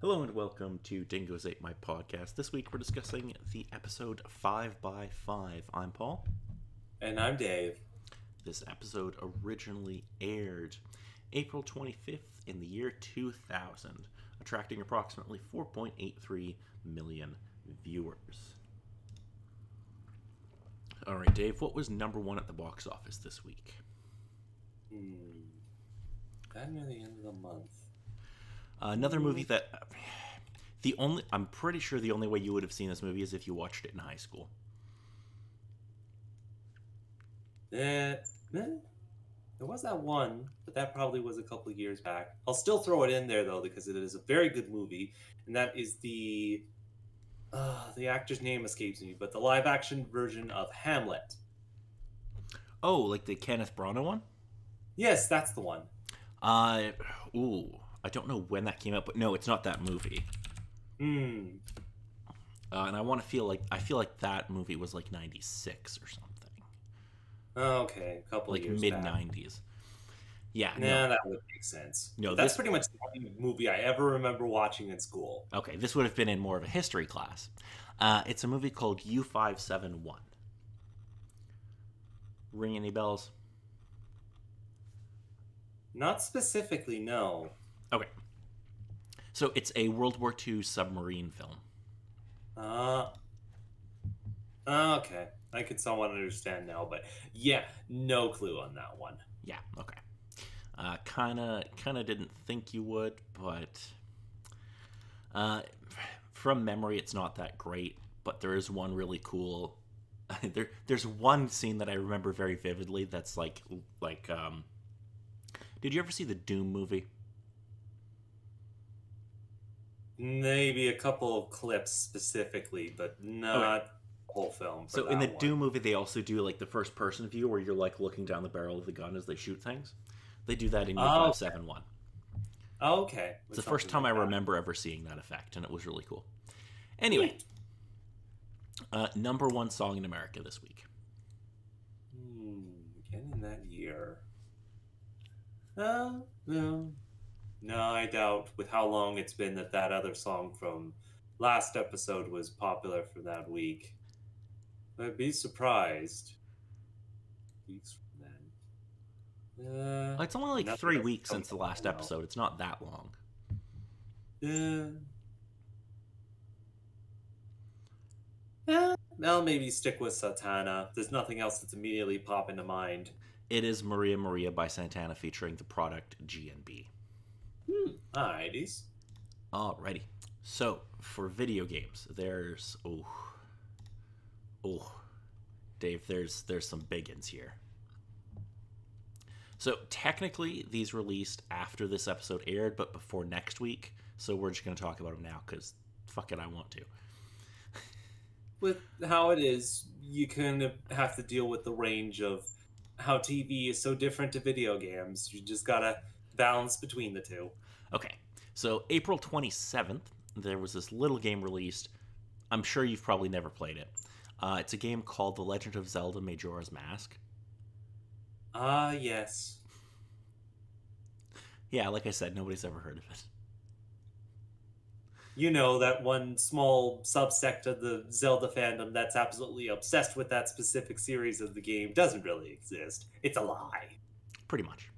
Hello and welcome to Dingoes 8 My Podcast. This week we're discussing the episode 5 by 5. I'm Paul. And I'm Dave. This episode originally aired April 25th in the year 2000, attracting approximately 4.83 million viewers. Alright, Dave, what was number one at the box office this week? That near the end of the month. Another movie that I'm pretty sure the only way you would have seen this movie is if you watched it in high school. There was that one, but that probably was a couple of years back. I'll still throw it in there though because it is a very good movie, and that is the actor's name escapes me, but the live action version of Hamlet. Oh, like the Kenneth Branagh one? Yes, that's the one. I don't know when that came out, but no, it's not that movie. And I feel like that movie was like 96 or something. Okay, a couple like of years mid 90s. Yeah, no, that would make sense. No, that's pretty much the only movie I ever remember watching in school. Okay, this would have been in more of a history class. It's a movie called U571. Ring any bells? Not specifically, no. Okay. So it's a World War II submarine film. Okay. I could somewhat understand now, but yeah, no clue on that one. Yeah, okay. Kinda didn't think you would, but from memory, it's not that great. But there is one really cool. There's one scene that I remember very vividly. That's like. Did you ever see the Doom movie? Maybe a couple of clips specifically, but not the whole film. So in the Doom movie, they also do like the first person view where you're like looking down the barrel of the gun as they shoot things. They do that in U571. Okay. It's the first time I remember ever seeing that effect, and it was really cool. Anyway, number one song in America this week. Again in that year. No, I doubt with how long it's been that other song from last episode was popular for that week. I'd be surprised. Weeks from then. It's only like 3 weeks since the last episode. It's not that long. I'll maybe stick with Satana. There's nothing else that's immediately pop into mind. It is Maria Maria by Santana featuring the product GNB. Alrighties. Alrighty. So, for video games, there's... Dave, there's some biggins here. So, technically, these released after this episode aired, but before next week. So, we're just going to talk about them now, because fuck it, I want to. With how it is, you kind of have to deal with the range of how TV is so different to video games. You just gotta balance between the two. Okay, so April 27th, there was this little game released. I'm sure you've probably never played it. It's a game called The Legend of Zelda Majora's Mask. Yes. Yeah, like I said, nobody's ever heard of it. You know, that one small subsect of the Zelda fandom that's absolutely obsessed with that specific series of the game doesn't really exist. It's a lie. Pretty much.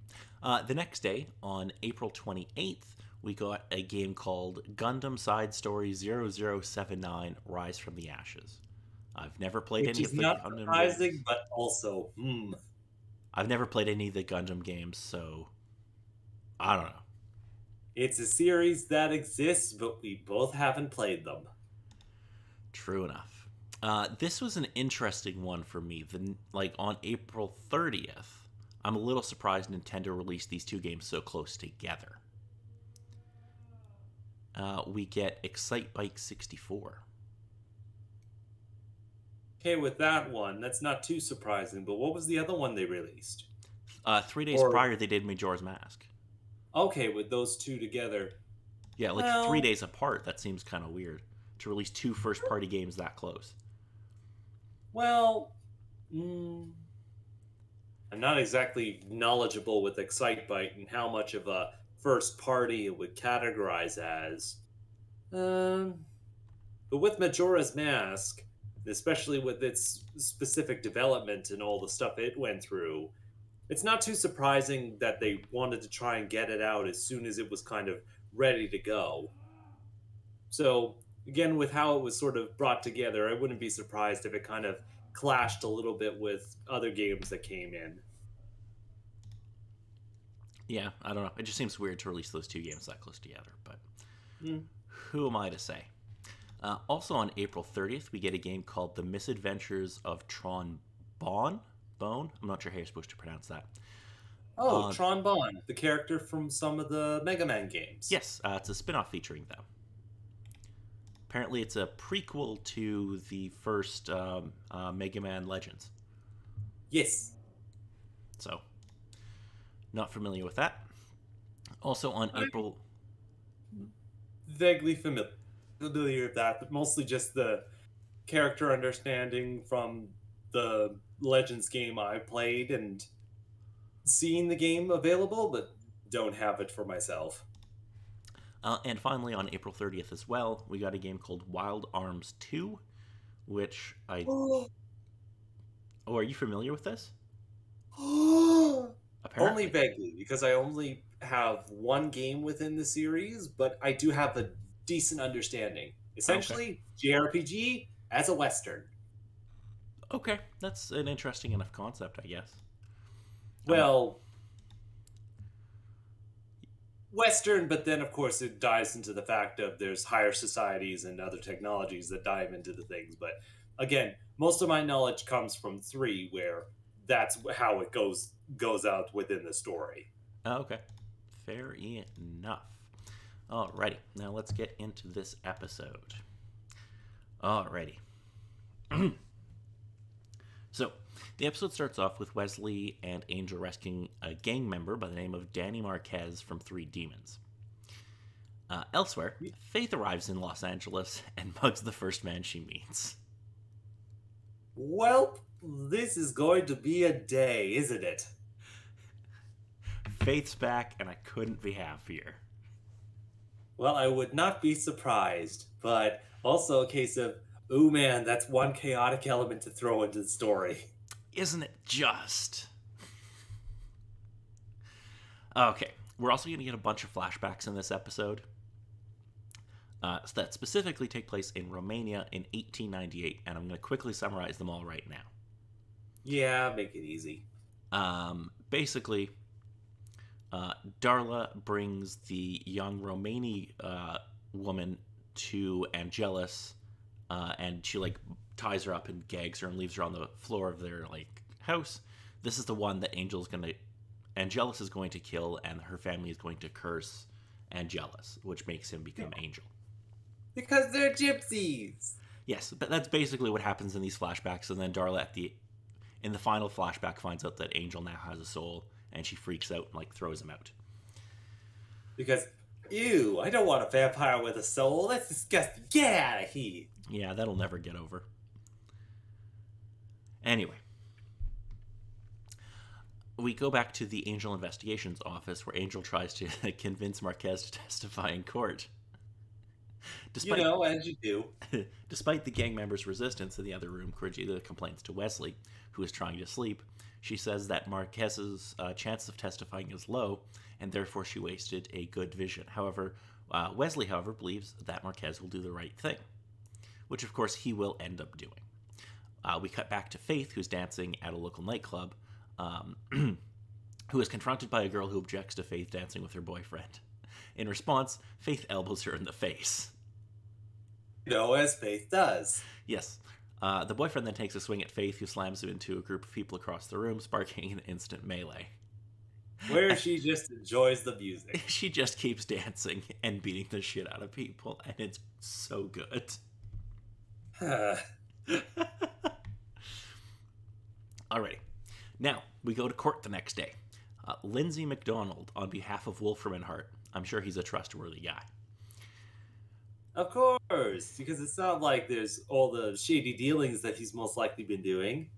The next day, on April 28th, we got a game called Gundam Side Story 0079 Rise from the Ashes. I've never played any of the not Gundam surprising, games. but also, I've never played any of the Gundam games, so I don't know. It's a series that exists, but we both haven't played them. True enough. This was an interesting one for me. On April 30th, I'm a little surprised Nintendo released these two games so close together. We get Excite Bike 64. Okay, with that one, that's not too surprising, but what was the other one they released? 3 days prior, they did Majora's Mask. Okay, with those two together. Yeah, 3 days apart. That seems kind of weird to release two first-party games that close. Well, I'm not exactly knowledgeable with Excitebike and how much of a first party it would categorize as. Um, but with Majora's Mask, especially with its specific development and all the stuff it went through, it's not too surprising that they wanted to try and get it out as soon as it was kind of ready to go. So, again, with how it was sort of brought together, I wouldn't be surprised if it kind of clashed a little bit with other games that came in. Yeah, I don't know. It just seems weird to release those two games that close together, but Hmm. who am I to say? Also on April 30th, we get a game called The Misadventures of Tron Bonne. Bone? I'm not sure how you're supposed to pronounce that. Oh, Uh, Tron Bonne, the character from some of the Mega Man games. yes, it's a spin off featuring them. Apparently, it's a prequel to the first Mega Man Legends. Yes, So, not familiar with that. Also on I'm April. vaguely familiar with that, but mostly just the character understanding from the Legends game I played and seeing the game available, but don't have it for myself. And finally, on April 30th as well, we got a game called Wild Arms 2, which I. Oh, are you familiar with this? Only Apparently. vaguely, because I only have one game within the series, but I do have a decent understanding. Okay. Essentially, JRPG as a Western. Okay, that's an interesting enough concept, I guess. I'm. Well, Western, but then of course it dives into the fact of there's higher societies and other technologies that dive into the things. But again, most of my knowledge comes from three, where that's how it goes out within the story. Okay. Fair enough. Alrighty, now let's get into this episode. Alrighty. So, the episode starts off with Wesley and Angel rescuing a gang member by the name of Danny Marquez from Three Demons. Elsewhere, Faith arrives in Los Angeles and mugs the first man she meets. Well, this is going to be a day, isn't it? Faith's back, and I couldn't be happier. Well, I would not be surprised, but also a case of, oh man, that's one chaotic element to throw into the story. Isn't it just? Okay, we're also going to get a bunch of flashbacks in this episode. That specifically take place in Romania in 1898, and I'm going to quickly summarize them all right now. Yeah, make it easy. Basically, Darla brings the young Romani woman to Angelus, and she like ties her up and gags her and leaves her on the floor of their like house. This is the one that Angelus is going to kill, and her family is going to curse Angelus, which makes him become Angel. Because they're gypsies. Yes, but that's basically what happens in these flashbacks, and then Darla in the final flashback finds out that Angel now has a soul, and she freaks out and like throws him out. Because, ew, I don't want a vampire with a soul. That's disgusting. Get out of here. Yeah, that'll never get over. Anyway, we go back to the Angel Investigations office where Angel tries to convince Marquez to testify in court. You know, as you do. Despite the gang members' resistance in the other room, Cordelia complains to Wesley, who is trying to sleep. She says that Marquez's chance of testifying is low, and therefore she wasted a good vision. However, Wesley, believes that Marquez will do the right thing, which of course he will end up doing. We cut back to Faith, who's dancing at a local nightclub, who is confronted by a girl who objects to Faith dancing with her boyfriend. In response, Faith elbows her in the face. You know, as Faith does. Yes. The boyfriend then takes a swing at Faith, who slams him into a group of people across the room, sparking an instant melee. Where she just enjoys the music. She just keeps dancing and beating the shit out of people, and it's so good. Alrighty. Now, we go to court the next day. Lindsay McDonald, on behalf of Wolfram and Hart. I'm sure he's a trustworthy guy. Of course, because it's not like there's all the shady dealings that he's most likely been doing.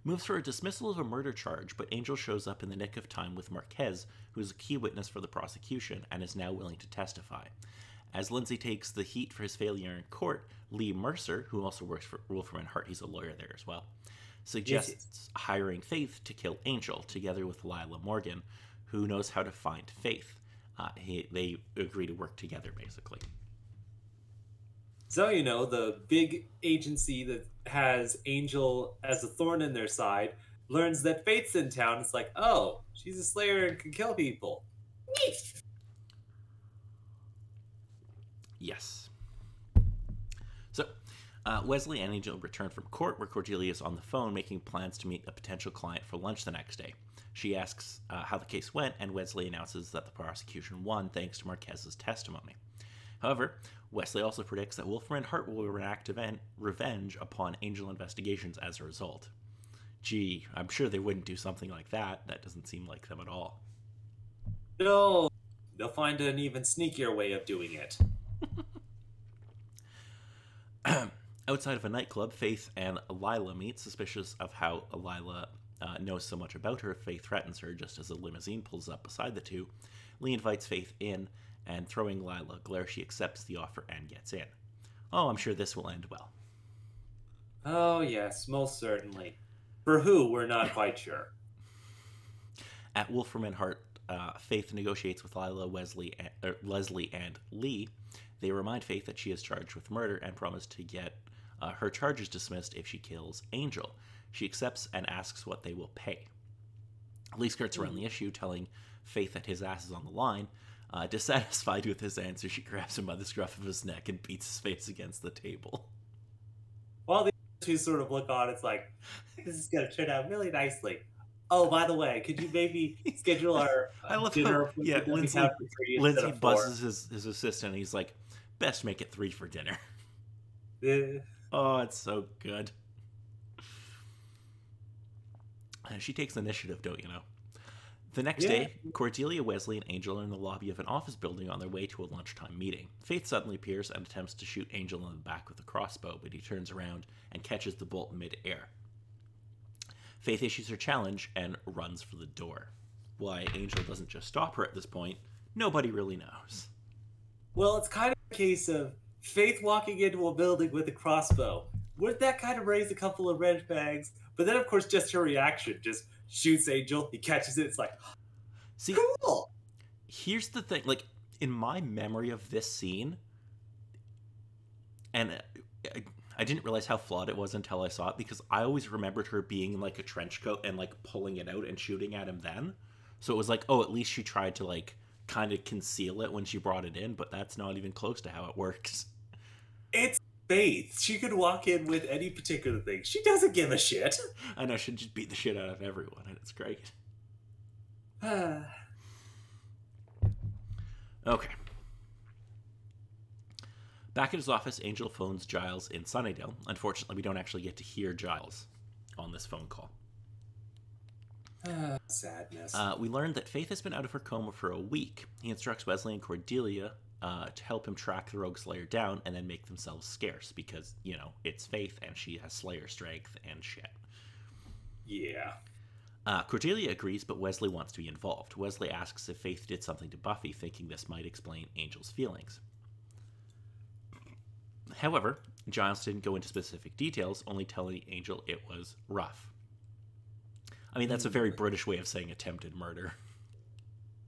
Moves for a dismissal of a murder charge, but Angel shows up in the nick of time with Marquez, who is a key witness for the prosecution and is now willing to testify. As Lindsay takes the heat for his failure in court, Lee Mercer, who also works for Wolfram Hart, he's a lawyer there as well, Yes, yes. suggests hiring Faith to kill Angel, together with Lila Morgan, who knows how to find Faith. They agree to work together, basically. So, the big agency that has Angel as a thorn in their side learns that Fate's in town. It's like, oh, she's a slayer and can kill people. Neat. Yes. So, Wesley and Angel return from court, where Cordelia is on the phone making plans to meet a potential client for lunch the next day. She asks how the case went, and Wesley announces that the prosecution won thanks to Marquez's testimony. However, Wesley also predicts that Wolfram and Hart will enact revenge upon Angel investigations as a result. Gee, I'm sure they wouldn't do something like that. That doesn't seem like them at all. No, they'll find an even sneakier way of doing it. Outside of a nightclub, Faith and Lila meet, suspicious of how Lila knows so much about her. Faith threatens her just as a limousine pulls up beside the two. Lee invites Faith in, and throwing Lila a glare, she accepts the offer and gets in. Oh, I'm sure this will end well. Oh, yes, most certainly. For who, we're not quite sure. At Wolfram and Hart, Faith negotiates with Lila, Leslie, and Lee. They remind Faith that she is charged with murder and promise to get her charges dismissed if she kills Angel. She accepts and asks what they will pay. Lee skirts around the issue, telling Faith that his ass is on the line. Dissatisfied with his answer, she grabs him by the scruff of his neck and beats his face against the table. While the other two sort of look on, it's like, this is going to turn out really nicely. Oh, by the way, could you maybe schedule our I love dinner? how, yeah, Lindsay buzzes his assistant, and he's like, best make it 3 for dinner. Oh, it's so good. She takes initiative, don't you know? The next day, Cordelia, Wesley, and Angel are in the lobby of an office building on their way to a lunchtime meeting. Faith suddenly appears and attempts to shoot Angel in the back with a crossbow, but he turns around and catches the bolt mid-air. Faith issues her challenge and runs for the door. Why Angel doesn't just stop her at this point, nobody really knows. Well, it's kind of a case of Faith walking into a building with a crossbow. Wouldn't that kind of raise a couple of red flags? But then, of course, just her reaction. Just shoots Angel, he catches it, it's like, see, cool! Here's the thing, like, in my memory of this scene, and I didn't realize how flawed it was until I saw it, because I always remembered her being in, like, a trench coat and, like, pulling it out and shooting at him then. So it was like, oh, at least she tried to, like, kind of conceal it when she brought it in, but that's not even close to how it works. It's Faith. She could walk in with any particular thing. She doesn't give a shit. I know, she'd just beat the shit out of everyone, and it's great. Okay. Back at his office, Angel phones Giles in Sunnydale. Unfortunately, we don't actually get to hear Giles on this phone call. Sadness. We learned that Faith has been out of her coma for a week. He instructs Wesley and Cordelia to help him track the Rogue Slayer down and then make themselves scarce because, you know, it's Faith and she has Slayer strength and shit. Yeah. Cordelia agrees, but Wesley wants to be involved. Wesley asks if Faith did something to Buffy, thinking this might explain Angel's feelings. However, Giles didn't go into specific details, only telling Angel it was rough. I mean, that's a very British way of saying attempted murder.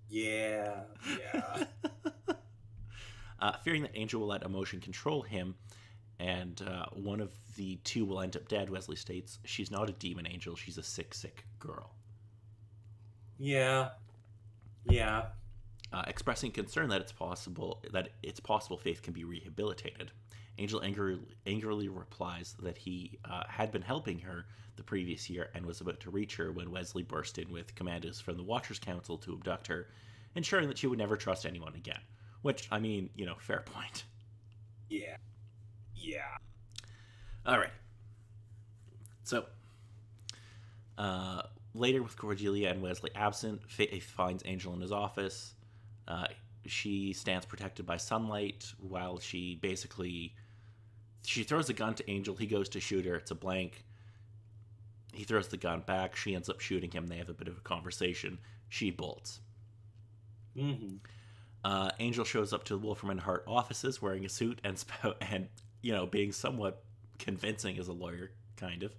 Yeah. Fearing that Angel will let emotion control him, and one of the two will end up dead, Wesley states, she's not a demon angel, she's a sick, sick girl. Yeah. Expressing concern that it's possible Faith can be rehabilitated. Angel angrily replies that he had been helping her the previous year and was about to reach her when Wesley burst in with commandos from the Watchers Council to abduct her, ensuring that she would never trust anyone again. Which, I mean, you know, fair point. Yeah. All right. So, later with Cordelia and Wesley absent, Faith finds Angel in his office. She stands protected by sunlight while she throws a gun to Angel. He goes to shoot her. It's a blank. He throws the gun back. She ends up shooting him. They have a bit of a conversation. She bolts. Angel shows up to Wolfram and Hart offices wearing a suit and being somewhat convincing as a lawyer, kind of.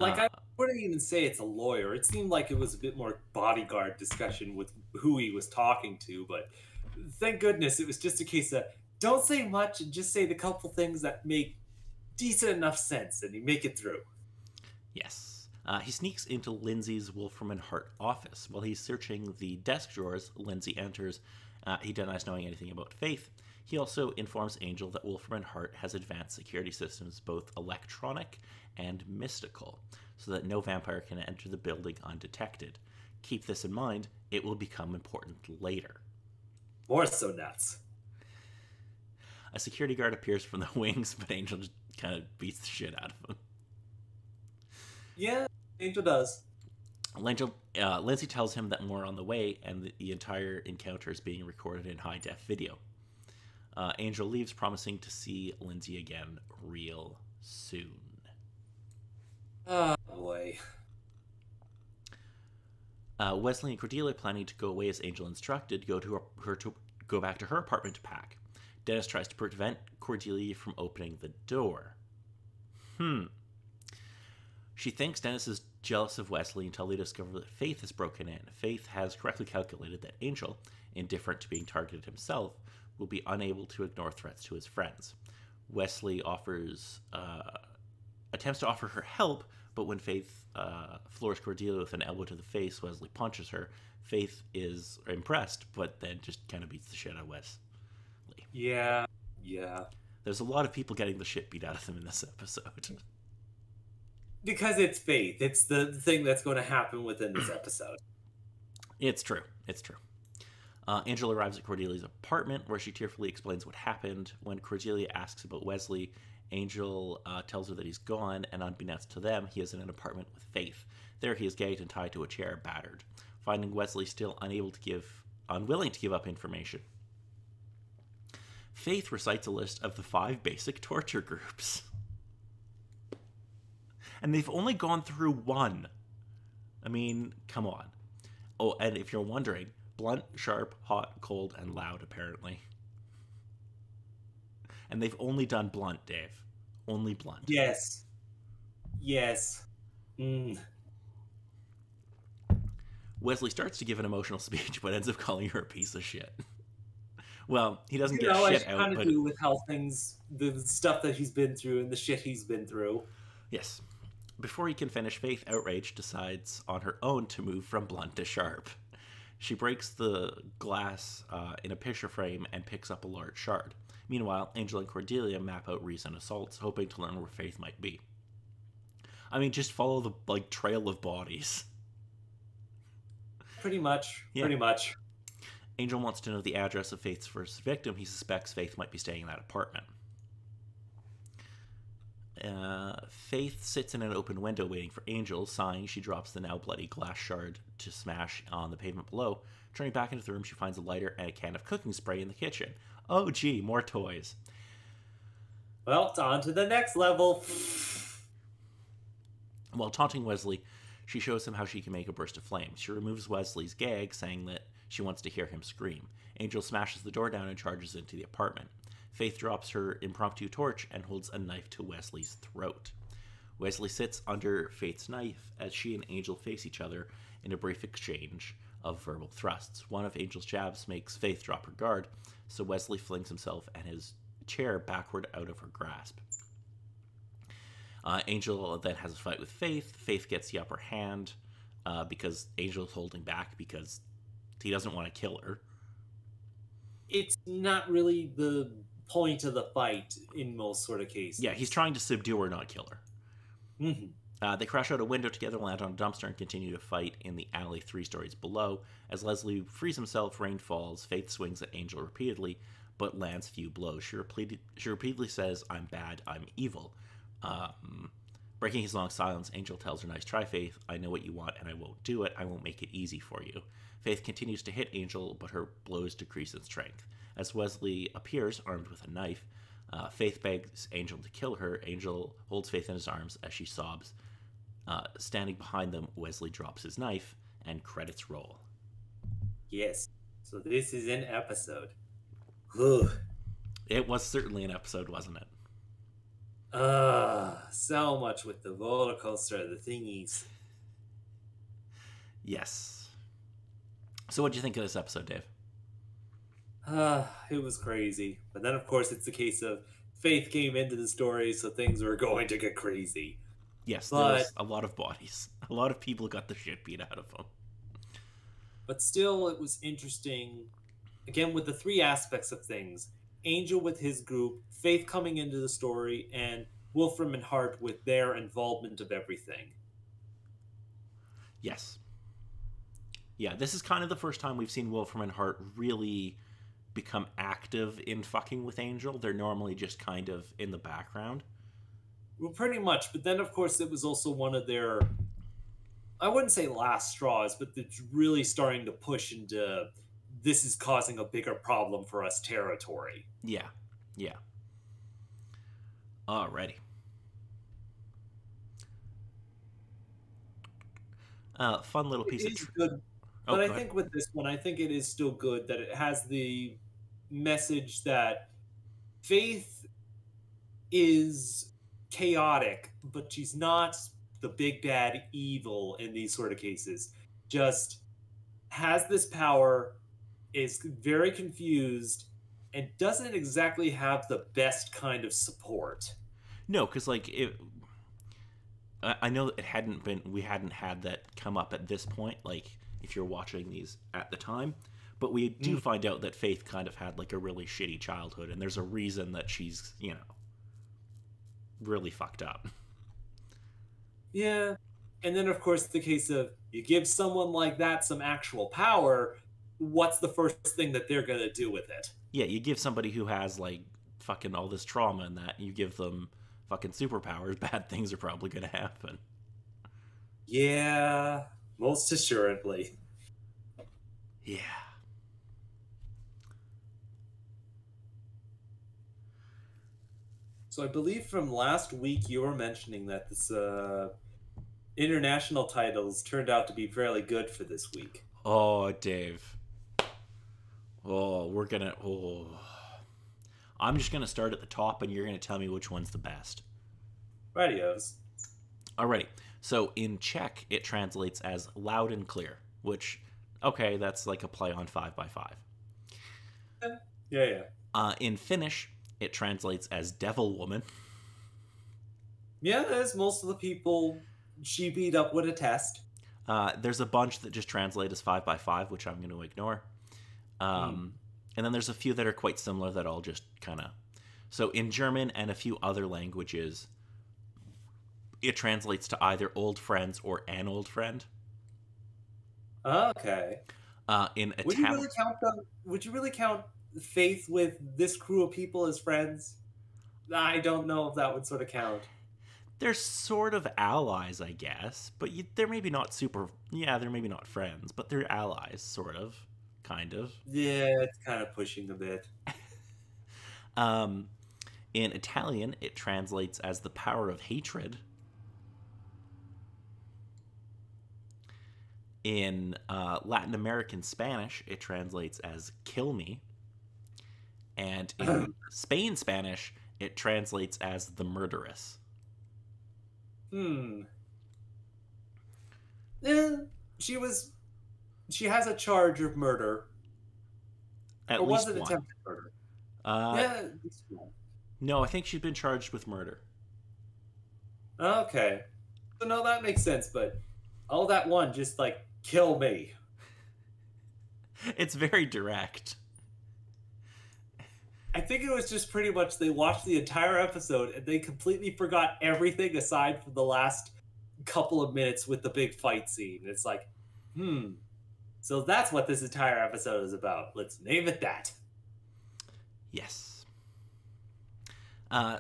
Like, Uh, I wouldn't even say it's a lawyer. It seemed like it was a bit more bodyguard discussion with who he was talking to, but thank goodness it was just a case of don't say much and just say the couple things that make decent enough sense and you make it through. yes. He sneaks into Lindsay's Wolfram and Hart office. While he's searching the desk drawers, Lindsay enters. He denies knowing anything about Faith. He also informs Angel that Wolfram and Hart has advanced security systems, both electronic and mystical, so that no vampire can enter the building undetected. Keep this in mind, it will become important later. More so nuts. A security guard appears from the wings, but Angel just kind of beats the shit out of him. Yeah, Angel does. Lindsay tells him that more are on the way, and the entire encounter is being recorded in high def video. Angel leaves, promising to see Lindsay again real soon. Oh boy. Wesley and Cordelia, planning to go away as Angel instructed, go back to her apartment to pack. Dennis tries to prevent Cordelia from opening the door. She thinks Dennis is jealous of Wesley until they discover that Faith has broken in. Faith has correctly calculated that Angel, indifferent to being targeted himself, will be unable to ignore threats to his friends. Wesley attempts to offer her help, but when Faith floors Cordelia with an elbow to the face, Wesley punches her. Faith is impressed, but then just kind of beats the shit out of Wesley. Yeah. There's a lot of people getting the shit beat out of them in this episode. Because it's Faith. It's the thing that's going to happen within this episode. It's true. Angel arrives at Cordelia's apartment, where she tearfully explains what happened. When Cordelia asks about Wesley, Angel tells her that he's gone, and unbeknownst to them, he is in an apartment with Faith. There he is gagged and tied to a chair, battered. Finding Wesley still unwilling to give up information, Faith recites a list of the 5 basic torture groups. And they've only gone through one. I mean, come on. Oh, and if you're wondering, blunt, sharp, hot, cold, and loud, apparently. And they've only done blunt, Dave. Only blunt. Yes. Wesley starts to give an emotional speech, but ends up calling her a piece of shit. Well, he doesn't get shit out, kind of but do with how the stuff that he's been through and the shit he's been through. yes. Before he can finish, Faith, outraged, decides on her own to move from blunt to sharp. She breaks the glass in a picture frame and picks up a large shard. Meanwhile, Angel and Cordelia map out recent assaults, hoping to learn where Faith might be. I mean, just follow the trail of bodies. Pretty much. Angel wants to know the address of Faith's first victim. He suspects Faith might be staying in that apartment. Faith sits in an open window waiting for Angel. Sighing, she drops the now bloody glass shard to smash on the pavement below. Turning back into the room, she finds a lighter and a can of cooking spray in the kitchen. Oh gee, more toys. Well, it's on to the next level. While taunting Wesley, she shows him how she can make a burst of flames. She removes Wesley's gag, saying that she wants to hear him scream. Angel smashes the door down and charges into the apartment. Faith drops her impromptu torch and holds a knife to Wesley's throat. Wesley sits under Faith's knife as she and Angel face each other in a brief exchange of verbal thrusts. One of Angel's jabs makes Faith drop her guard, so Wesley flings himself and his chair backward out of her grasp. Angel then has a fight with Faith. Faith gets the upper hand because Angel is holding back because he doesn't want to kill her. It's not really the point of the fight in most sort of cases. Yeah, he's trying to subdue her, not kill her. Mm-hmm. They crash out a window together, land on a dumpster, and continue to fight in the alley 3 stories below. As Leslie frees himself, rain falls. Faith swings at Angel repeatedly, but lands few blows. She repeatedly says, "I'm bad, I'm evil." Breaking his long silence, Angel tells her, "Nice try, Faith. I know what you want, and I won't do it. I won't make it easy for you." Faith continues to hit Angel, but her blows decrease in strength. As Wesley appears, armed with a knife, Faith begs Angel to kill her. Angel holds Faith in his arms as she sobs. Standing behind them, Wesley drops his knife, and credits roll. Yes. So this is an episode. Whew. It was certainly an episode, wasn't it? So much with the roller coaster, the thingies. Yes. So what'd you think of this episode, Dave? It was crazy. But then, of course, it's the case of Faith came into the story, so things were going to get crazy. Yes, there But was a lot of bodies. A lot of people got the shit beat out of them. still, it was interesting. Again, with the three aspects of things: Angel with his group, Faith coming into the story, and Wolfram and Hart with their involvement of everything. Yes. Yeah, this is kind of the first time we've seen Wolfram and Hart really become active in fucking with Angel. They're normally just kind of in the background. Well, pretty much. But then, of course, it was also one of their, I wouldn't say last straws, but it's really starting to push into this is causing a bigger problem for us territory. Yeah. Yeah. Alrighty. Fun little piece It of... is good. Oh, But I go ahead. think with this one, I think it is still good that it has the message that Faith is chaotic, but she's not the big bad evil in these sort of cases. Just has this power, is very confused, and doesn't exactly have the best kind of support. No, because, like, I know it hadn't been... We hadn't had that come up at this point, like, if you're watching these at the time. But we do find out that Faith kind of had, like, a really shitty childhood, and there's a reason that she's, you know, really fucked up. Yeah. And then, of course, the case of you give someone like that some actual power, what's the first thing that they're going to do with it? Yeah, you give somebody who has, like, fucking all this trauma and that, you give them fucking superpowers, bad things are probably going to happen. Yeah, most assuredly. Yeah. So I believe from last week you were mentioning that this international titles turned out to be fairly good for this week. Oh, Dave. Oh, we're gonna... Oh. I'm just gonna start at the top, and you're gonna tell me which one's the best. Radios. Alrighty. So in Czech, it translates as loud and clear, which, okay, that's like a play on 5x5. Yeah. In Finnish, it translates as devil woman. Yeah, as most of the people she beat up would attest. There's a bunch that just translate as 5x5, which I'm going to ignore. And then there's a few that are quite similar that I'll just kind of... So in German and a few other languages, it translates to either old friends or an old friend. Okay. In Would you really count Would you really count Faith with this crew of people as friends? I don't know if that would sort of count. They're sort of allies, I guess, but they're maybe not super... Yeah, they're maybe not friends, but they're allies, sort of, kind of. Yeah, it's kind of pushing a bit. In Italian, it translates as the power of hatred. In Latin American Spanish, it translates as kill me. And in Spain Spanish, it translates as the murderess. Yeah, she has a charge of murder. At or least was it one. attempted murder? Yeah. Yeah. No, I think she's been charged with murder. Okay. So no, that makes sense, but all that one, just like, kill me. It's very direct. I think it was just pretty much they watched the entire episode and they completely forgot everything aside from the last couple of minutes with the big fight scene. It's like, so that's what this entire episode is about. Let's name it that. Yes.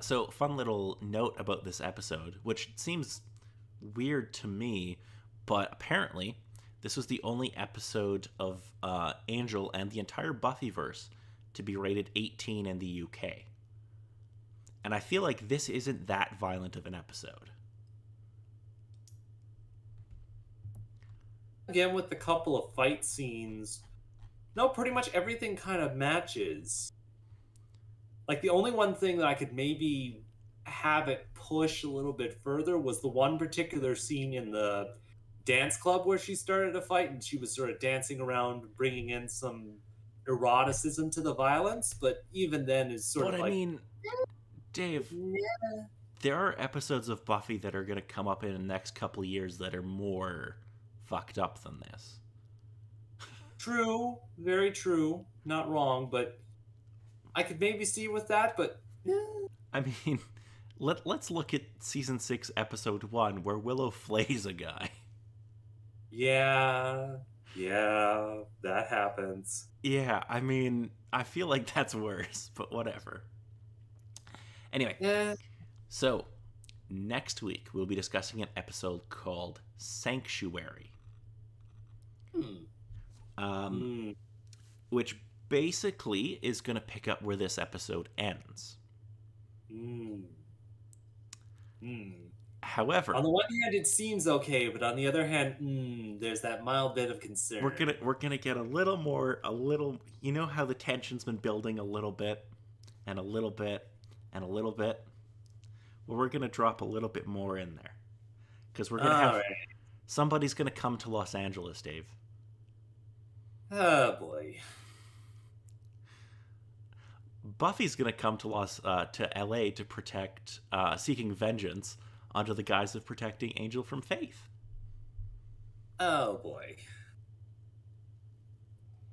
So, fun little note about this episode, which seems weird to me, but apparently this was the only episode of Angel and the entire Buffyverse to be rated 18 in the UK. And I feel like this isn't that violent of an episode. Again, with the couple of fight scenes, No, pretty much everything kind of matches. Like the only one thing that I could maybe have it push a little bit further was the one particular scene in the dance club where she started a fight and she was sort of dancing around, bringing in some eroticism to the violence. But even then, is sort But of I like, mean, Dave, there are episodes of Buffy that are going to come up in the next couple of years that are more fucked up than this. true, very true, not wrong, but I could maybe see with that. But I mean, let's look at season 6, episode 1, where Willow flays a guy. yeah, yeah, that happens. Yeah, I mean, I feel like that's worse, but whatever. Anyway, Yeah. so next week we'll be discussing an episode called Sanctuary, Hmm. um, Hmm. which basically is going to pick up where this episode ends. Hmm. Hmm. However, On the one hand, it seems okay, but on the other hand, there's that mild bit of concern. we're gonna get a little. You know how the tension's been building a little bit, and a little bit, and a little bit. Well, we're gonna drop a little bit more in there because we're gonna All have right. somebody's gonna come to Los Angeles, Dave. Oh boy. Buffy's gonna come to L.A. to protect, seeking vengeance under the guise of protecting Angel from Faith. Oh boy.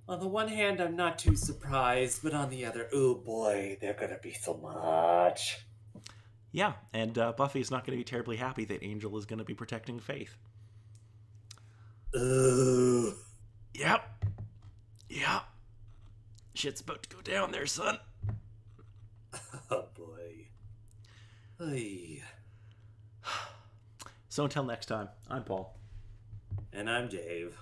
On the one hand, I'm not too surprised, but on the other, oh boy, they're gonna be so much. Yeah, and Buffy's not going to be terribly happy that Angel is going to be protecting Faith. Ugh. Yep. Yep. Shit's about to go down there, son. Oh boy. Ay. So until next time, I'm Paul. And I'm Dave.